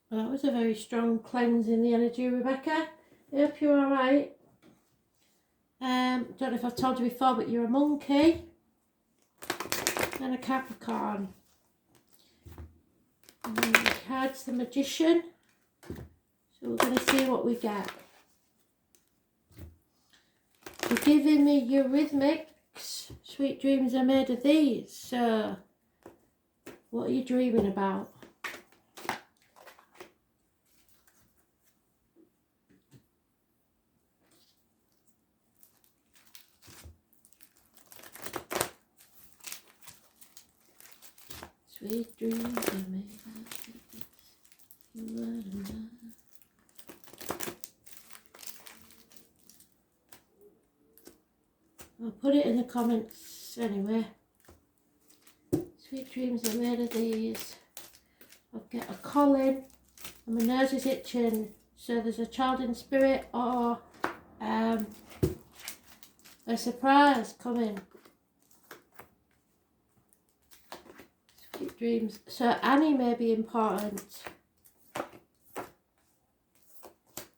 Well, that was a very strong cleanse in the energy, Rebecca. I hope you're alright. Don't know if I've told you before, but you're a monkey and a Capricorn. And then the card's the Magician. So we're going to see what we get. You're giving me Eurythmics. Sweet dreams are made of these. So, what are you dreaming about? Sweet dreams are made of these. I'll put it in the comments anyway. Sweet dreams are made of these. I'll get a calling and my nose is itching. So there's a child in spirit or a surprise coming. Sweet dreams. So Annie may be important.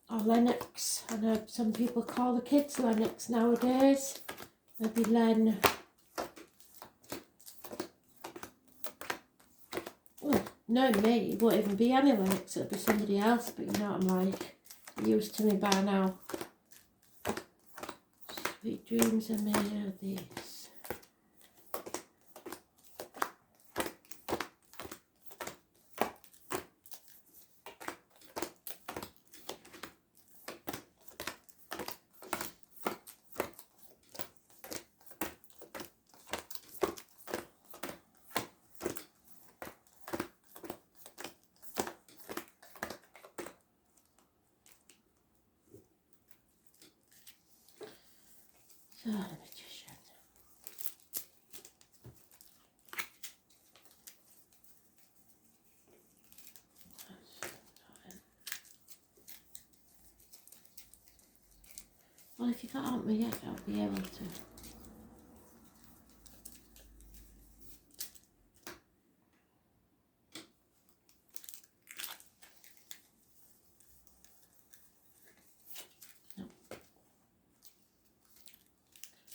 Or Lennox. I know some people call the kids Lennox nowadays. Maybe Len. Oh, no, me. It won't even be Annie Lennox. It'll be somebody else. But you know what I'm like. You're used to me by now. Sweet dreams are made of these. So, the Magician. Well, if you can't help me yet, I'll be able to.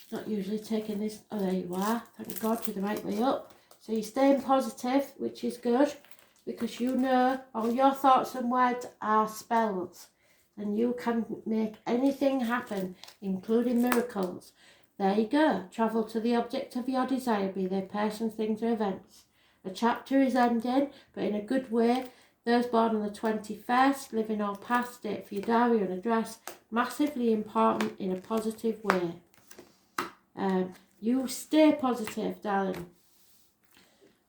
Not usually taking this. Oh, there you are. Thank God, you're the right way up. So you're staying positive, which is good, because you know all your thoughts and words are spells, and you can make anything happen, including miracles. There you go. Travel to the object of your desire, be they persons, things, or events. A chapter is ending, but in a good way. Those born on the 21st, living or past, date for your diary and address, massively important in a positive way. You stay positive, darling.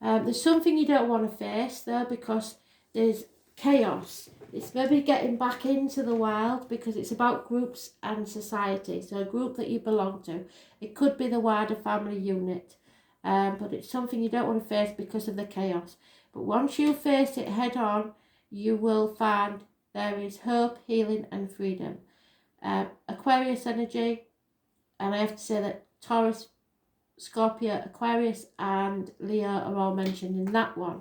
There's something you don't want to face though, because there's chaos. It's maybe getting back into the wild, because it's about groups and society. So a group that you belong to. It could be the wider family unit, but it's something you don't want to face because of the chaos. But once you face it head on, you will find there is hope, healing and freedom. Aquarius energy, and I have to say that Taurus, Scorpio, Aquarius and Leo are all mentioned in that one.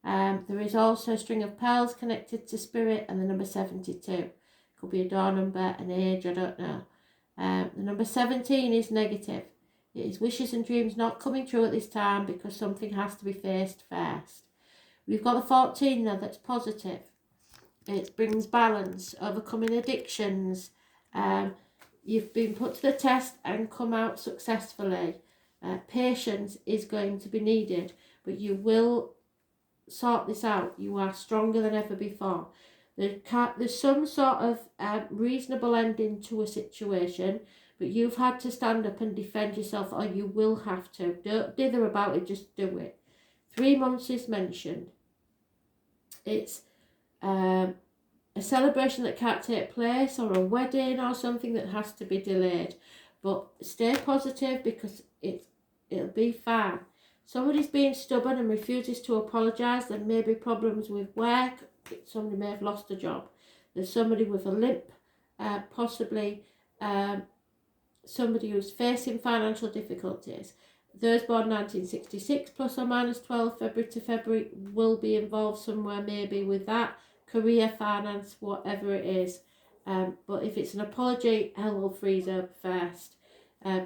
There is also a string of pearls connected to spirit and the number 72. Could be a door number, an age, I don't know. The number 17 is negative. It is wishes and dreams not coming true at this time because something has to be faced first. We've got the 14 now, that's positive. It brings balance, overcoming addictions. You've been put to the test and come out successfully. Patience is going to be needed, but you will sort this out. You are stronger than ever before. There's some sort of reasonable ending to a situation, but you've had to stand up and defend yourself, or you will have to. Don't dither about it, just do it. 3 months is mentioned. It's a celebration that can't take place, or a wedding or something that has to be delayed. But stay positive, because it'll be fine. Somebody's being stubborn and refuses to apologise. There may be problems with work. Somebody may have lost a job. There's somebody with a limp, possibly somebody who's facing financial difficulties. Those born 1966 plus or minus 12 February to February will be involved somewhere maybe with that. career, finance, whatever it is. But if it's an apology, hell will freeze up first.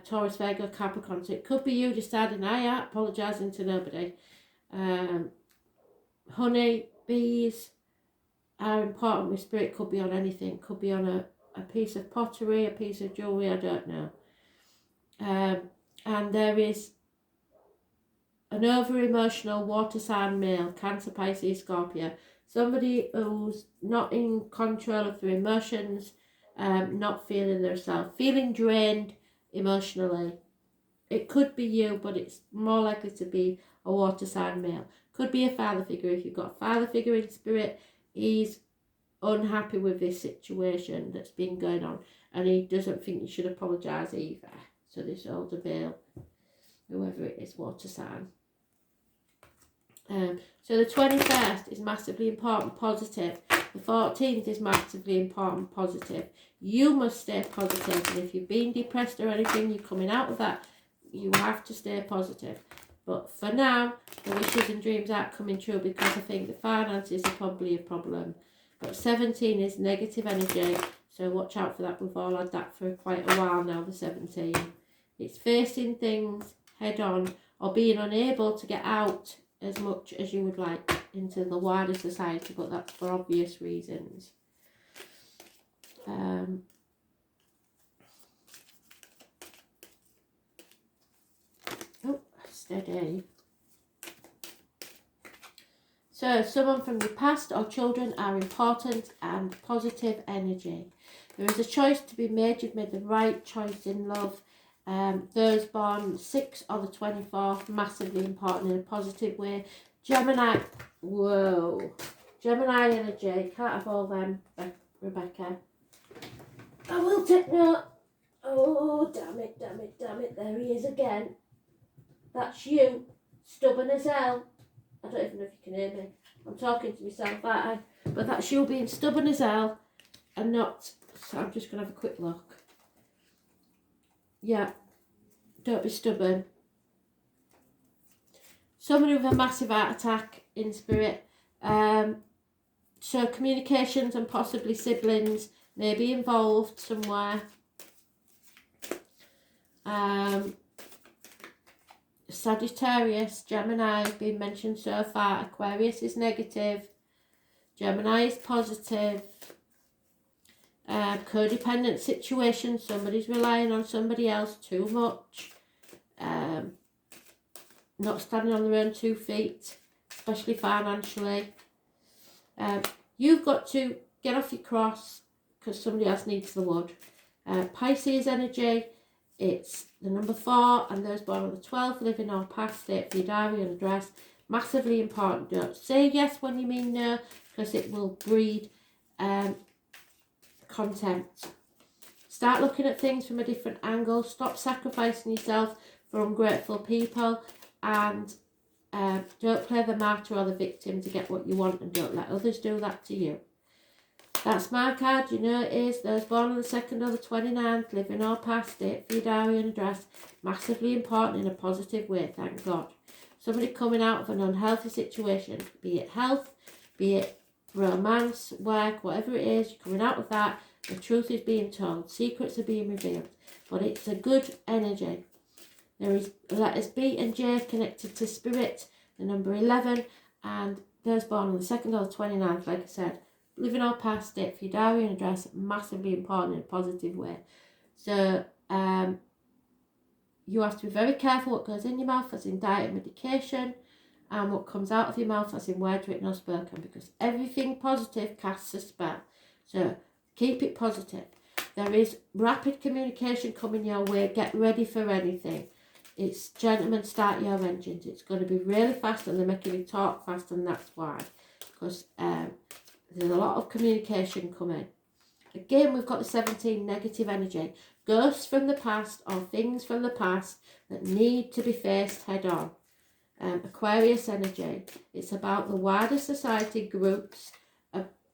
Taurus, Virgo, Capricorn. So it could be you deciding, I ain't apologising to nobody. Honey, bees are important with spirit. Could be on anything. Could be on a piece of pottery, a piece of jewellery, I don't know. And there is an over-emotional water sign male, Cancer, Pisces, Scorpio. Somebody who's not in control of their emotions, not feeling themselves, feeling drained emotionally. It could be you, but it's more likely to be a water sign male. Could be a father figure. If you've got a father figure in spirit, he's unhappy with this situation that's been going on, and he doesn't think you should apologise either. So this older male, whoever it is, water sign. So the 21st is massively important, positive. The 14th is massively important, positive. You must stay positive, and if you've been depressed or anything, you're coming out of that, you have to stay positive. But for now, the wishes and dreams aren't coming true because I think the finances are probably a problem. But 17 is negative energy, so watch out for that. We've all had that for quite a while now, the 17. It's facing things head on or being unable to get out as much as you would like into the wider society, but that's for obvious reasons. Oh, steady. So someone from your past or children are important and positive energy. There is a choice to be made. You've made the right choice in love. Those born 6 or the 24th, massively important in a positive way. Gemini, whoa. Gemini energy, can't have all them, Rebecca. I will take note. Oh, damn it, there he is again. That's you, stubborn as hell. I don't even know if you can hear me. I'm talking to myself, aren't I? But that's you being stubborn as hell and not... So I'm just going to have a quick look. Yeah, don't be stubborn. Somebody with a massive heart attack in spirit. So communications and possibly siblings may be involved somewhere. Sagittarius, Gemini have been mentioned so far. Aquarius is negative. Gemini is positive. Codependent situation, somebody's relying on somebody else too much. Not standing on their own 2 feet, especially financially. You've got to get off your cross because somebody else needs the wood. Pisces energy, it's the number 4 and those born on the 12th, living or past, state for your diary and address. Massively important. Don't say yes when you mean no because it will breed contempt. Start looking at things from a different angle. Stop sacrificing yourself for ungrateful people, and don't play the martyr or the victim to get what you want, and don't let others do that to you. That's my card. You know it is. Those born on the 2nd or the 29th, living or past, date for your diary and address. Massively important in a positive way, thank God. Somebody coming out of an unhealthy situation, be it health, be it romance, work, whatever it is, you're coming out of that. The truth is being told. Secrets are being revealed. But it's a good energy. There is letters B and J connected to spirit, the number 11, and those born on the 2nd or the 29th, like I said, living or past, date for your diary and address, massively important in a positive way. So you have to be very careful what goes in your mouth, as in diet and medication, and what comes out of your mouth, as in words written or spoken, because everything positive casts a spell. So keep it positive. There is rapid communication coming your way. Get ready for anything. It's gentlemen, start your engines. It's going to be really fast, and they're making me talk fast, and that's why. Because there's a lot of communication coming. Again, we've got the 17, negative energy. Ghosts from the past or things from the past that need to be faced head on. Aquarius energy. It's about the wider society groups.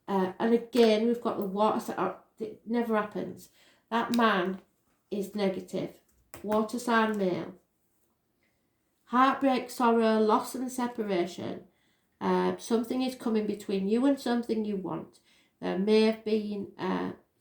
And again, we've got the water. It never happens. That man is negative. Water sign male. Heartbreak, sorrow, loss and separation. Something is coming between you and something you want. There may have been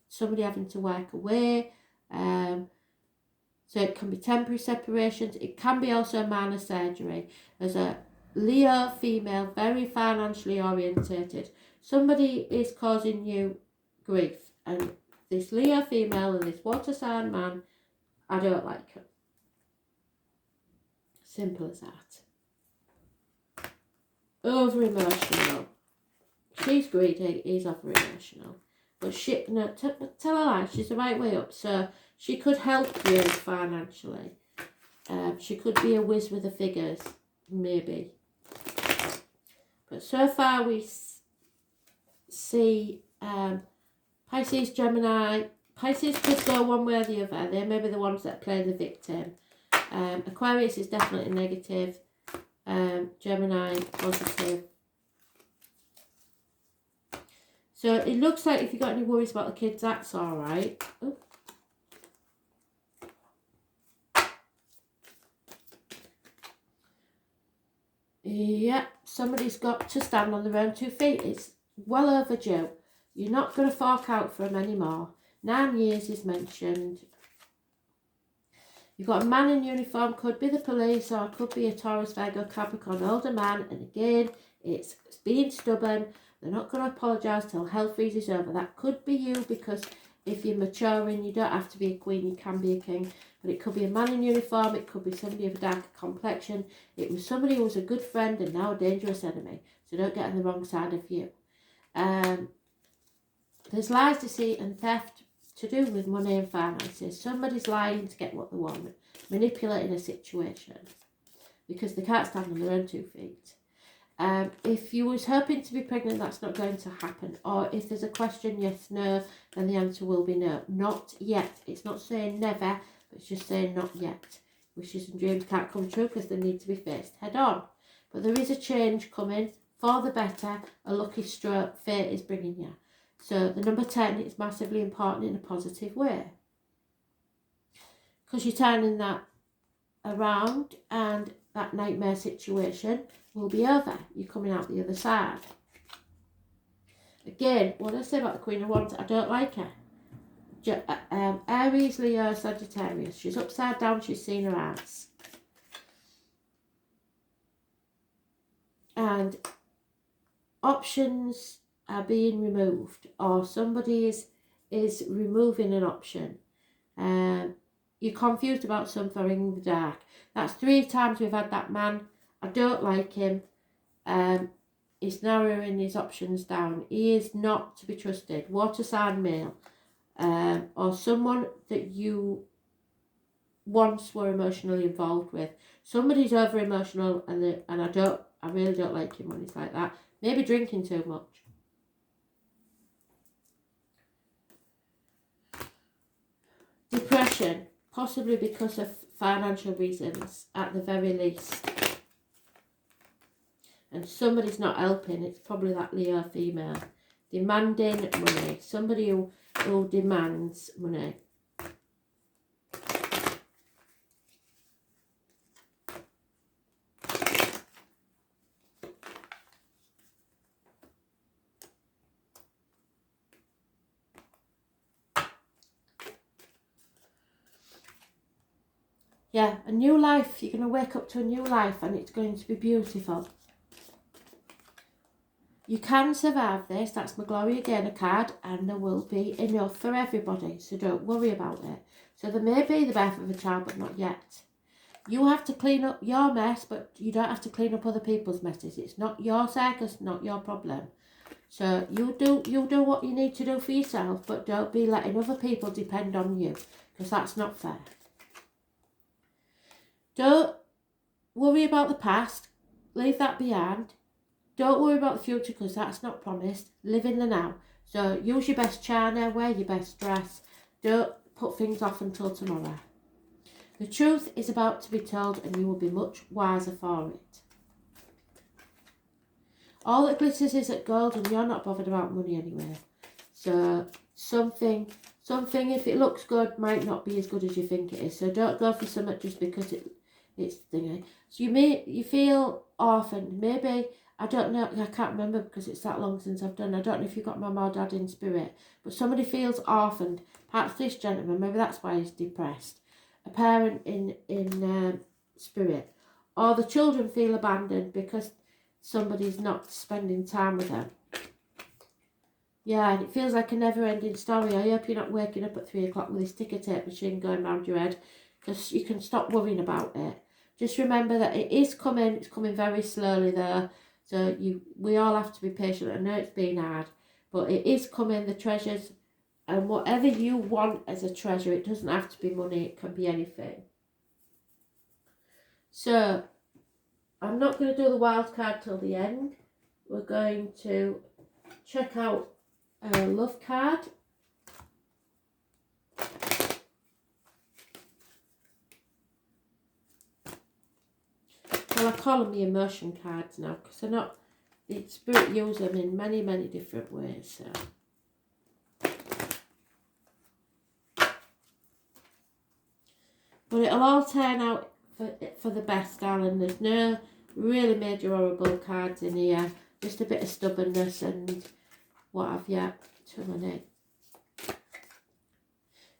somebody having to work away. So it can be temporary separations. It can be also a minor surgery. As a Leo female, very financially orientated, somebody is causing you grief. And this Leo female and this water sign man, I don't like him. Simple as that. Over emotional. She's greedy, he's over emotional. But she, no, tell her lie, she's the right way up. So she could help you financially. She could be a whiz with the figures, maybe. But so far we see Pisces, Gemini. Pisces could go one way or the other. They may be the ones that play the victim. Aquarius is definitely negative. Gemini, positive. So it looks like if you've got any worries about the kids, that's all right. Oh. Yeah, somebody's got to stand on their own 2 feet. It's well overdue. You're not going to fork out for them anymore. 9 years is mentioned. You've got a man in uniform, could be the police or could be a Taurus, Virgo, Capricorn, older man. And again, it's being stubborn. They're not going to apologise till hell freezes over. That could be you, because if you're maturing, you don't have to be a queen, you can be a king. But it could be a man in uniform, it could be somebody of a darker complexion. It was somebody who was a good friend and now a dangerous enemy. So don't get on the wrong side of you. There's lies, deceit and theft to do with money and finances. Somebody's lying to get what they want, manipulating a situation because they can't stand on their own 2 feet. If you was hoping to be pregnant, that's not going to happen. Or if there's a question, yes, no, then the answer will be no. Not yet. It's not saying never, but it's just saying not yet. Wishes and dreams can't come true because they need to be faced head on. But there is a change coming for the better. A lucky stroke fate is bringing you. So the number 10 is massively important in a positive way, because you're turning that around and that nightmare situation will be over. You're coming out the other side. Again, what I say about the Queen of Wands, I don't like her. Aries, Leo, Sagittarius. She's upside down, she's seen her ass. And options are being removed, or somebody is removing an option. You're confused about something in the dark. That's 3 times we've had that man. I don't like him. He's narrowing his options down. He is not to be trusted. Water sign male, or someone that you once were emotionally involved with. Somebody's over emotional, and I really don't like him when he's like that. Maybe drinking too much. Depression, possibly because of financial reasons, at the very least. And somebody's not helping. It's probably that Leo female. Demanding money. Somebody who demands money. Yeah, a new life. You're going to wake up to a new life and it's going to be beautiful. You can survive this. That's my Glory again, a card, and there will be enough for everybody. So don't worry about it. So there may be the birth of a child, but not yet. You have to clean up your mess, but you don't have to clean up other people's messes. It's not your circus, not your problem. So you do what you need to do for yourself, but don't be letting other people depend on you, because that's not fair. Don't worry about the past. Leave that behind. Don't worry about the future, because that's not promised. Live in the now. So use your best china, wear your best dress. Don't put things off until tomorrow. The truth is about to be told, and you will be much wiser for it. All that glitters is at gold, and you're not bothered about money anyway. So something, if it looks good, might not be as good as you think it is. So don't go for something just because it's thingy. So you feel orphaned. Maybe I don't know, I can't remember because it's that long since I've done. I don't know if you've got mum or dad in spirit, but somebody feels orphaned. Perhaps this gentleman, maybe that's why he's depressed. A parent in spirit. Or the children feel abandoned because somebody's not spending time with them. Yeah, and it feels like a never-ending story. I hope you're not waking up at 3 o'clock with this ticker tape machine going round your head, because you can stop worrying about it. Just remember that it is coming. It's coming very slowly though. So we all have to be patient. I know it's been hard, but it is coming, the treasures. And whatever you want as a treasure, it doesn't have to be money. It can be anything. So I'm not going to do the wild card till the end. We're going to check out a love card. Well, I call them the emotion cards now because they're not, the spirit use them in many, many different ways. So. But it'll all turn out for the best, darling. There's no really major horrible cards in here. Just a bit of stubbornness and what have you. Too many.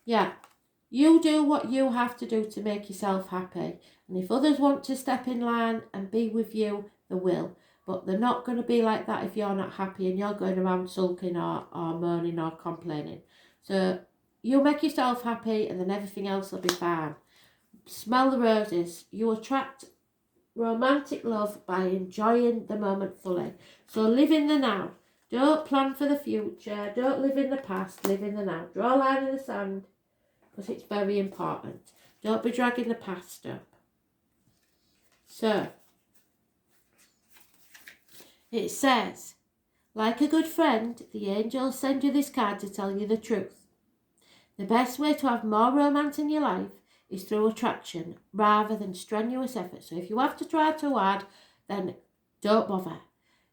Yeah. You do what you have to do to make yourself happy. And if others want to step in line and be with you, they will. But they're not going to be like that if you're not happy and you're going around sulking or moaning or complaining. So you make yourself happy and then everything else will be fine. Smell the roses. You attract romantic love by enjoying the moment fully. So live in the now. Don't plan for the future. Don't live in the past. Live in the now. Draw a line in the sand, because it's very important. Don't be dragging the past up. So, it says, like a good friend, the angels send you this card to tell you the truth. The best way to have more romance in your life is through attraction rather than strenuous effort. So if you have to try too hard, then don't bother.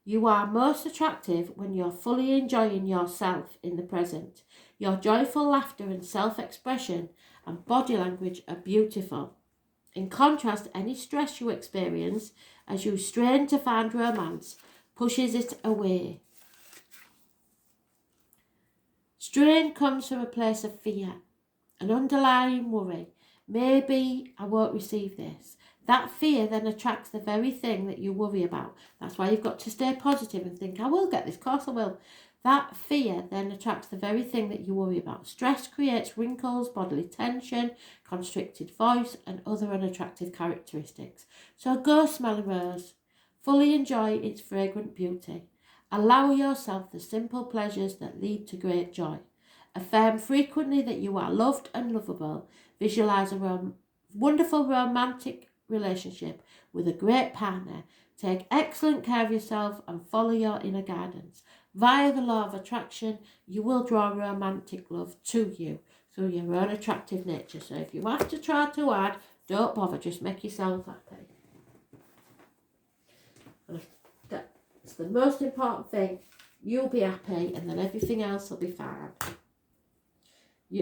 You are most attractive when you're fully enjoying yourself in the present. Your joyful laughter and self-expression and body language are beautiful. In contrast, any stress you experience as you strain to find romance pushes it away. Strain comes from a place of fear, an underlying worry. Maybe I won't receive this. That fear then attracts the very thing that you worry about. That's why you've got to stay positive and think, I will get this, of course I will. That fear then attracts the very thing that you worry about. Stress creates wrinkles, bodily tension, constricted voice, and other unattractive characteristics. So go smell a rose. Fully enjoy its fragrant beauty. Allow yourself the simple pleasures that lead to great joy. Affirm frequently that you are loved and lovable. Visualize a wonderful romantic relationship with a great partner. Take excellent care of yourself and follow your inner guidance. Via the law of attraction, you will draw romantic love to you through your own attractive nature. So if you have to try too hard, don't bother, just make yourself happy. And that's the most important thing. You'll be happy and then everything else will be fine.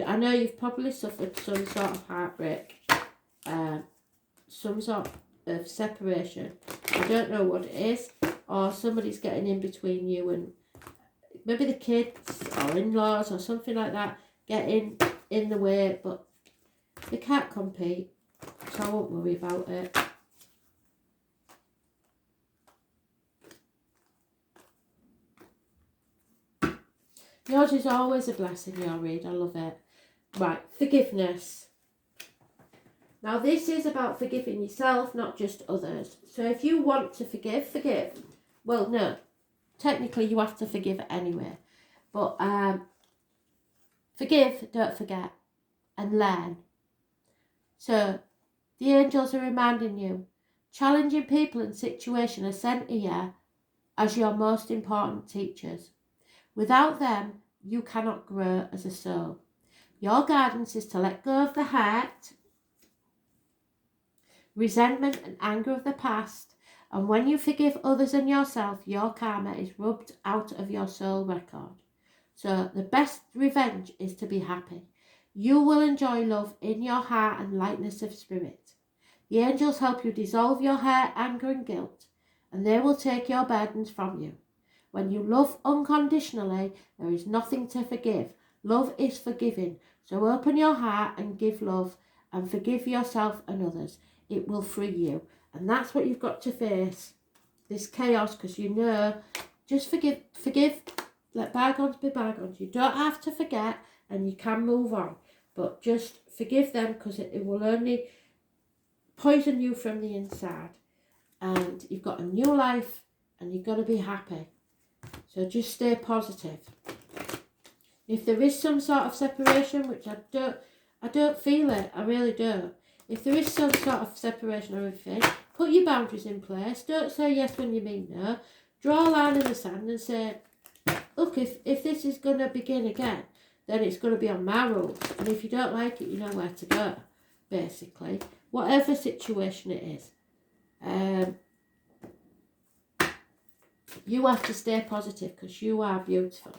I know you've probably suffered some sort of heartbreak, some sort of separation. I don't know what it is, or somebody's getting in between you and maybe the kids or in-laws or something like that, getting in the way, but they can't compete, so I won't worry about it. Yours is always a blessing, your read. I love it. Right, forgiveness. Now, this is about forgiving yourself, not just others. So if you want to forgive, forgive. Well, no. Technically, you have to forgive anyway. But forgive, don't forget. And learn. So, the angels are reminding you. Challenging people and situations are sent here as your most important teachers. Without them, you cannot grow as a soul. Your guidance is to let go of the hurt, resentment and anger of the past, and when you forgive others and yourself, your karma is rubbed out of your soul record. So the best revenge is to be happy. You will enjoy love in your heart and lightness of spirit. The angels help you dissolve your hurt, anger and guilt and they will take your burdens from you. When you love unconditionally, there is nothing to forgive. Love is forgiving. So open your heart and give love and forgive yourself and others. It will free you. And that's what you've got to face, this chaos, because you know, just forgive, let bygones be bygones. You don't have to forget and you can move on. But just forgive them, because it will only poison you from the inside. And you've got a new life and you've got to be happy. So just stay positive. If there is some sort of separation, which I don't feel it, I really don't. If there is some sort of separation or anything, put your boundaries in place. Don't say yes when you mean no. Draw a line in the sand and say, look, if this is going to begin again, then it's going to be on my rules. And if you don't like it, you know where to go, basically. Whatever situation it is. You have to stay positive, because you are beautiful.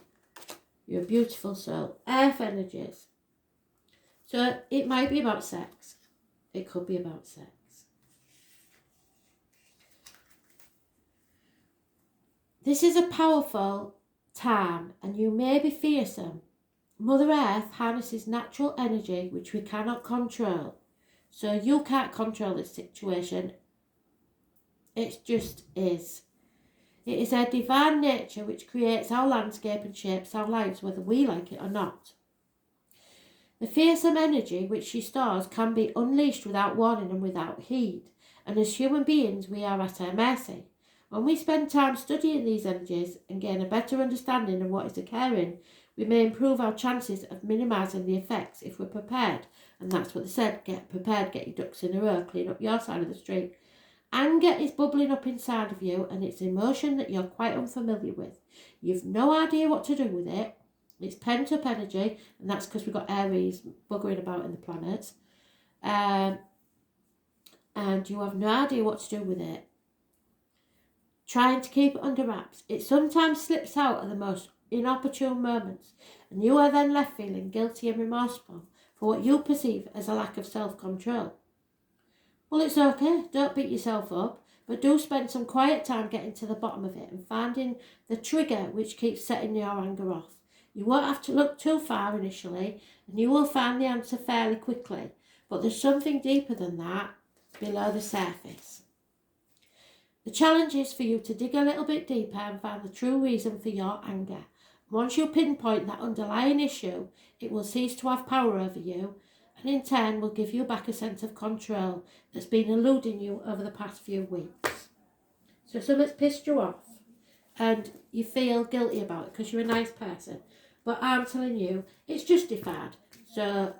You're a beautiful soul. Earth energies. So it might be about sex. It could be about sex. This is a powerful time, and you may be fearsome. Mother Earth harnesses natural energy which we cannot control. So you can't control this situation. It just is. It is our divine nature which creates our landscape and shapes our lives, whether we like it or not. The fearsome energy which she stores can be unleashed without warning and without heed, and as human beings we are at her mercy. When we spend time studying these energies and gain a better understanding of what is occurring, we may improve our chances of minimising the effects if we're prepared. And that's what they said, get prepared, get your ducks in a row, clean up your side of the street. Anger is bubbling up inside of you, and it's an emotion that you're quite unfamiliar with. You've no idea what to do with it. It's pent up energy, and that's because we've got Aries buggering about in the planets. And you have no idea what to do with it. Trying to keep it under wraps. It sometimes slips out at the most inopportune moments, and you are then left feeling guilty and remorseful for what you perceive as a lack of self-control. Well, it's okay, don't beat yourself up, but do spend some quiet time getting to the bottom of it and finding the trigger which keeps setting your anger off. You won't have to look too far initially, and you will find the answer fairly quickly, but there's something deeper than that below the surface. The challenge is for you to dig a little bit deeper and find the true reason for your anger. Once you pinpoint that underlying issue, it will cease to have power over you, and in turn will give you back a sense of control that's been eluding you over the past few weeks. So something's pissed you off and you feel guilty about it because you're a nice person, but I'm telling you, it's justified. So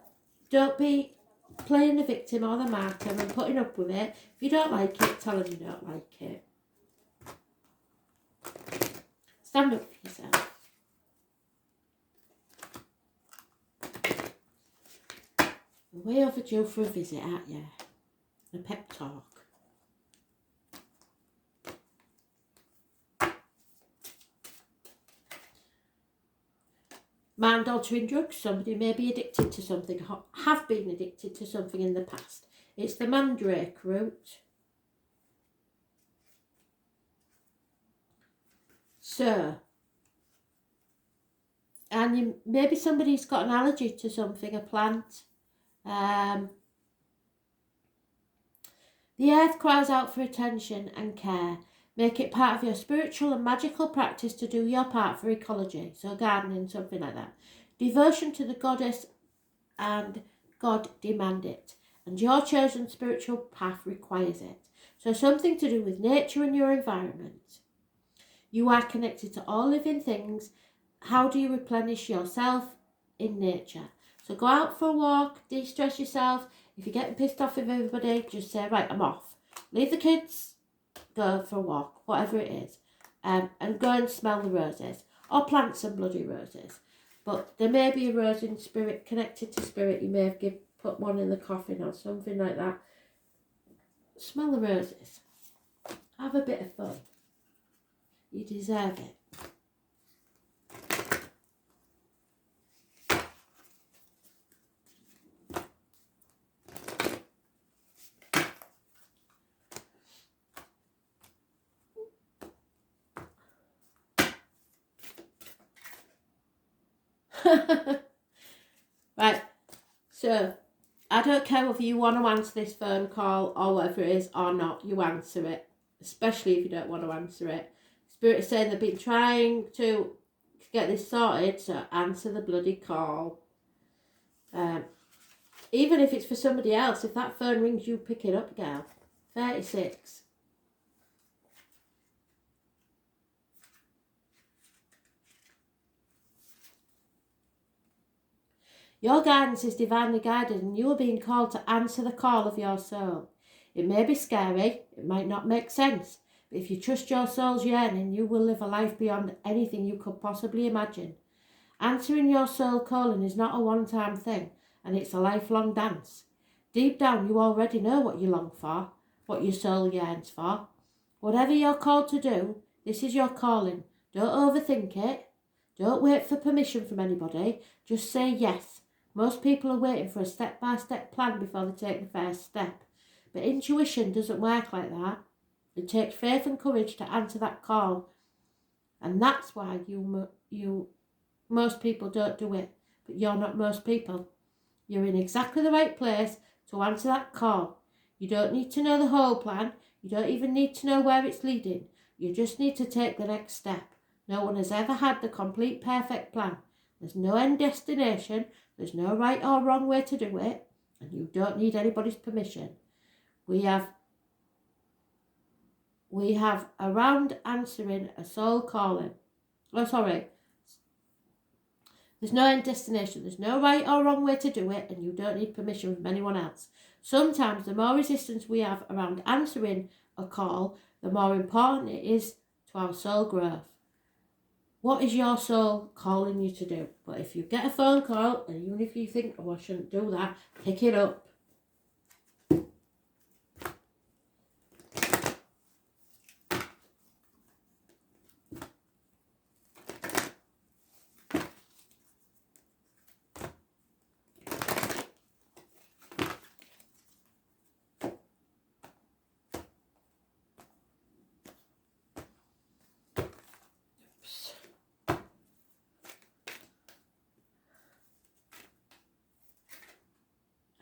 don't be playing the victim or the martyr and putting up with it. If you don't like it, tell them you don't like it. Stand up for yourself. You're way overdue for a visit, aren't you? A pep talk. Mind-altering drugs. Somebody may be addicted to something, have been addicted to something in the past. It's the mandrake root. So, and maybe somebody's got an allergy to something, a plant. The earth cries out for attention and care. Make it part of your spiritual and magical practice to do your part for ecology. So gardening, something like that. Devotion to the goddess and God demand it. And your chosen spiritual path requires it. So something to do with nature and your environment. You are connected to all living things. How do you replenish yourself in nature? So go out for a walk, de-stress yourself. If you're getting pissed off with everybody, just say, right, I'm off. Leave the kids, go for a walk, whatever it is. And go and smell the roses. Or plant some bloody roses. But there may be a rose in spirit, connected to spirit. You may have put one in the coffin or something like that. Smell the roses. Have a bit of fun. You deserve it. Right, so I don't care whether you want to answer this phone call or whatever it is or not, you answer it. Especially if you don't want to answer it. Spirit is saying they've been trying to get this sorted, so answer the bloody call. Even if it's for somebody else, if that phone rings, you pick it up, girl. 36. Your guidance is divinely guided and you are being called to answer the call of your soul. It may be scary, it might not make sense, but if you trust your soul's yearning, you will live a life beyond anything you could possibly imagine. Answering your soul calling is not a one-time thing, and it's a lifelong dance. Deep down, you already know what you long for, what your soul yearns for. Whatever you're called to do, this is your calling. Don't overthink it. Don't wait for permission from anybody. Just say yes. Most people are waiting for a step-by-step plan before they take the first step. But intuition doesn't work like that. It takes faith and courage to answer that call. And that's why most people don't do it. But you're not most people. You're in exactly the right place to answer that call. You don't need to know the whole plan. You don't even need to know where it's leading. You just need to take the next step. No one has ever had the complete perfect plan. There's no end destination. There's no right or wrong way to do it. And you don't need anybody's permission. We have around answering a soul calling. Oh, sorry. There's no end destination. There's no right or wrong way to do it, and you don't need permission from anyone else. Sometimes the more resistance we have around answering a call, the more important it is to our soul growth. What is your soul calling you to do? But if you get a phone call, and even if you think, oh, I shouldn't do that, pick it up.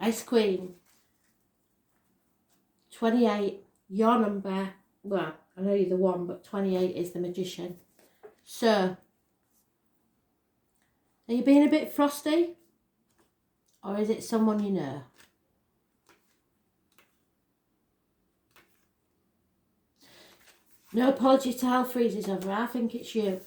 Ice Queen, 28, your number, well, I know you're the one, but 28 is the Magician. So, are you being a bit frosty? Or is it someone you know? No apology to hell freezes over, I think it's you.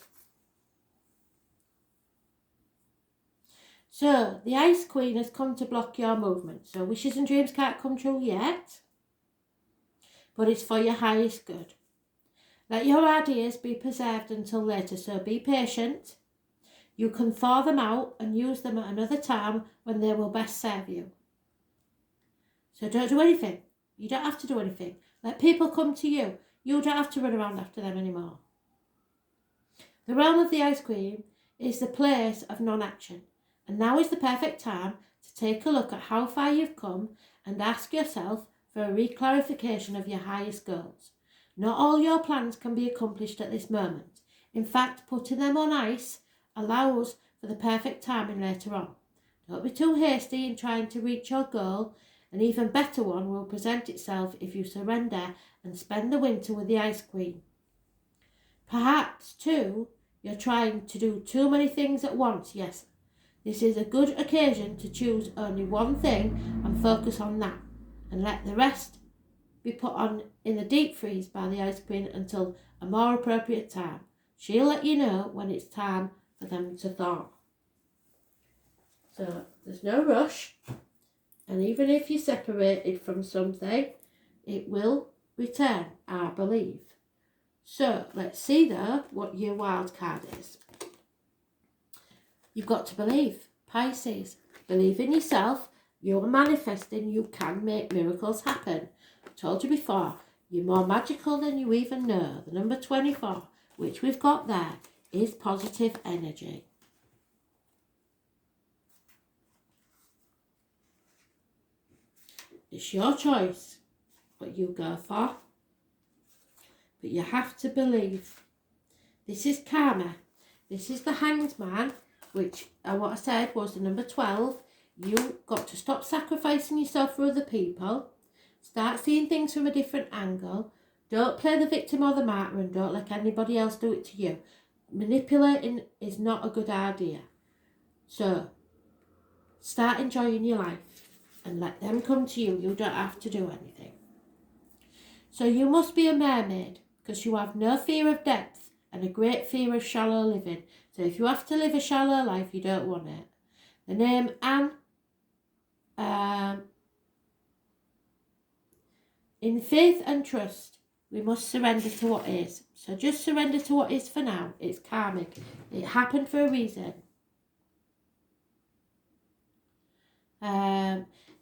So, the Ice Queen has come to block your movement. So, wishes and dreams can't come true yet. But it's for your highest good. Let your ideas be preserved until later, so be patient. You can thaw them out and use them at another time when they will best serve you. So don't do anything. You don't have to do anything. Let people come to you. You don't have to run around after them anymore. The realm of the Ice Queen is the place of non-action. And now is the perfect time to take a look at how far you've come and ask yourself for a reclarification of your highest goals. Not all your plans can be accomplished at this moment. In fact, putting them on ice allows for the perfect timing later on. Don't be too hasty in trying to reach your goal. An even better one will present itself if you surrender and spend the winter with the Ice Queen. Perhaps, too, you're trying to do too many things at once. Yes, this is a good occasion to choose only one thing and focus on that, and let the rest be put on in the deep freeze by the Ice Queen until a more appropriate time. She'll let you know when it's time for them to thaw. So there's no rush, and even if you're separated from something, it will return, I believe. So let's see though what your wild card is. You've got to believe. Pisces, believe in yourself. You're manifesting. You can make miracles happen. I told you before, you're more magical than you even know. The number 24, which we've got there, is positive energy. It's your choice what you go for. But you have to believe. This is karma. This is the Hanged Man. which what I said was the number 12. You got to stop sacrificing yourself for other people. Start seeing things from a different angle. Don't play the victim or the martyr, and don't let anybody else do it to you. Manipulating is not a good idea. So, start enjoying your life and let them come to you. You don't have to do anything. So you must be a mermaid because you have no fear of depth and a great fear of shallow living. So if you have to live a shallow life, you don't want it. The name Anne, in faith and trust, we must surrender to what is. So just surrender to what is for now. It's karmic. It happened for a reason.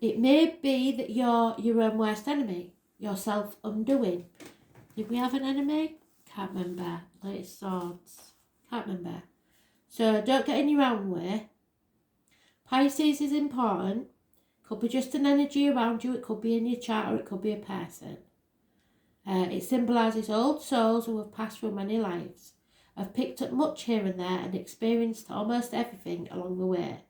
It may be that you're your own worst enemy, your self-undoing. Did we have an enemy? Can't remember. Like swords. Can't remember. So don't get in your own way. Pisces is important. Could be just an energy around you. It could be in your chart or it could be a person. It symbolises old souls who have passed through many lives, have picked up much here and there and experienced almost everything along the way.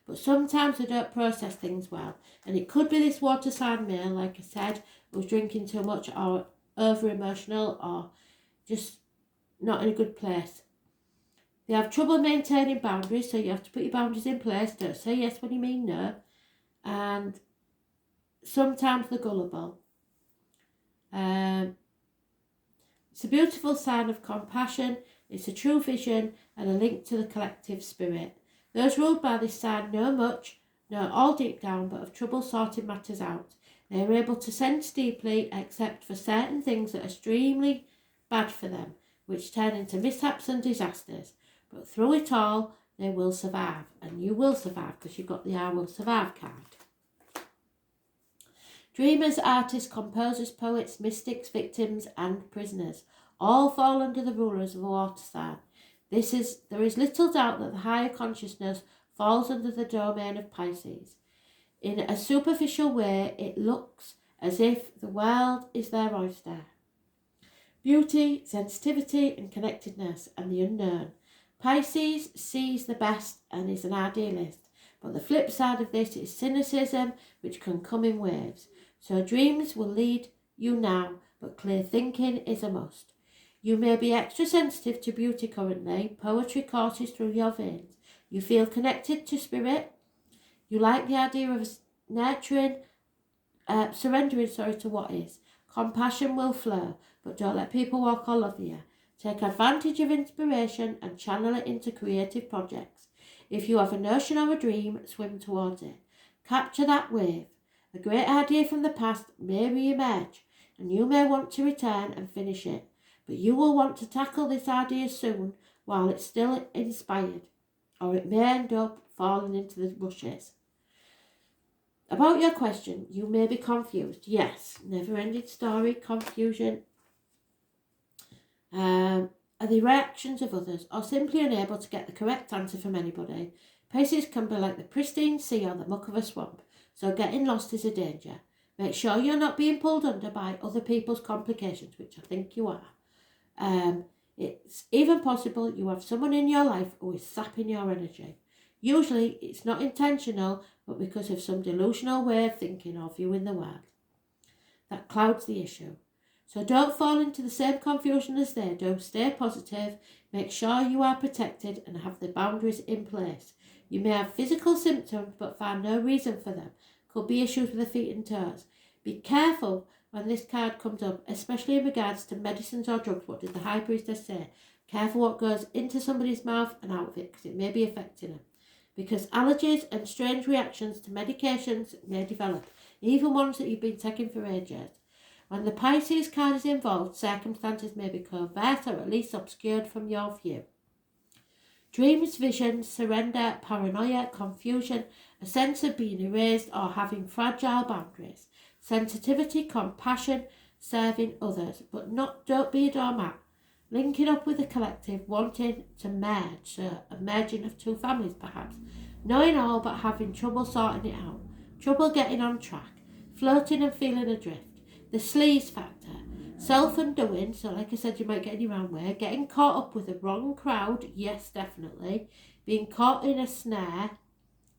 But sometimes they don't process things well. And it could be this water sign male, like I said, who's drinking too much or over-emotional or just not in a good place. They have trouble maintaining boundaries, so you have to put your boundaries in place. Don't say yes when you mean no. And sometimes they're gullible. It's a beautiful sign of compassion. It's a true vision and a link to the collective spirit. Those ruled by this sign know much, know all deep down, but have trouble sorting matters out. They are able to sense deeply, except for certain things that are extremely bad for them, which turn into mishaps and disasters. But through it all, they will survive. And you will survive because you've got the I will survive card. Dreamers, artists, composers, poets, mystics, victims and prisoners all fall under the rulers of a water sign. There is little doubt that the higher consciousness falls under the domain of Pisces. In a superficial way, it looks as if the world is their oyster. Beauty, sensitivity and connectedness and the unknown. Pisces sees the best and is an idealist, but the flip side of this is cynicism, which can come in waves. So dreams will lead you now, but clear thinking is a must. You may be extra sensitive to beauty currently. Poetry courses through your veins. You feel connected to spirit. You like the idea of surrendering to what is. Compassion will flow, but don't let people walk all over you. Take advantage of inspiration and channel it into creative projects. If you have a notion or a dream, swim towards it. Capture that wave. A great idea from the past may re-emerge, and you may want to return and finish it. But you will want to tackle this idea soon while it's still inspired, or it may end up falling into the rushes. About your question, you may be confused. Yes, never-ending story, confusion. Are the reactions of others, or simply unable to get the correct answer from anybody? Pisces can be like the pristine sea or the muck of a swamp, so getting lost is a danger. Make sure you're not being pulled under by other people's complications, which I think you are. It's even possible you have someone in your life who is sapping your energy. Usually it's not intentional, but because of some delusional way of thinking or viewing the world. That clouds the issue. So don't fall into the same confusion as they do. Stay positive. Make sure you are protected and have the boundaries in place. You may have physical symptoms but find no reason for them. Could be issues with the feet and toes. Be careful when this card comes up, especially in regards to medicines or drugs. What did the High Priestess say? Careful what goes into somebody's mouth and out of it, because it may be affecting them. Because allergies and strange reactions to medications may develop, even ones that you've been taking for ages. When the Pisces card is involved, circumstances may be covert or at least obscured from your view. Dreams, visions, surrender, paranoia, confusion, a sense of being erased or having fragile boundaries. Sensitivity, compassion, serving others, but don't be a doormat. Linking up with the collective, wanting to merge, so a merging of two families perhaps. Knowing all but having trouble sorting it out. Trouble getting on track. Floating and feeling adrift. The sleaze factor. Self-undoing, so like I said, you might get in your own way. Getting caught up with the wrong crowd, yes, definitely. Being caught in a snare.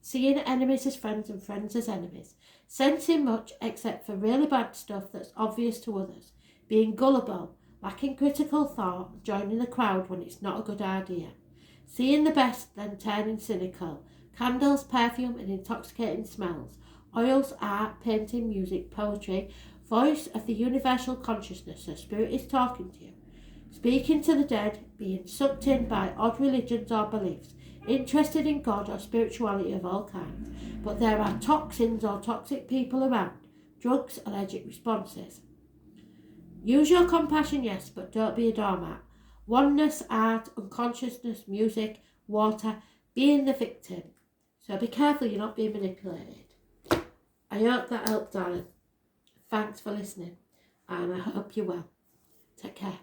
Seeing enemies as friends and friends as enemies. Sensing much except for really bad stuff that's obvious to others. Being gullible. Lacking critical thought. Joining the crowd when it's not a good idea. Seeing the best, then turning cynical. Candles, perfume and intoxicating smells. Oils, art, painting, music, poetry. Voice of the universal consciousness, so spirit is talking to you. Speaking to the dead, being sucked in by odd religions or beliefs. Interested in God or spirituality of all kinds. But there are toxins or toxic people around. Drugs, allergic responses. Use your compassion, yes, but don't be a doormat. Oneness, art, unconsciousness, music, water, being the victim. So be careful you're not being manipulated. I hope that helped, darling. Thanks for listening, and I hope you're well. Take care.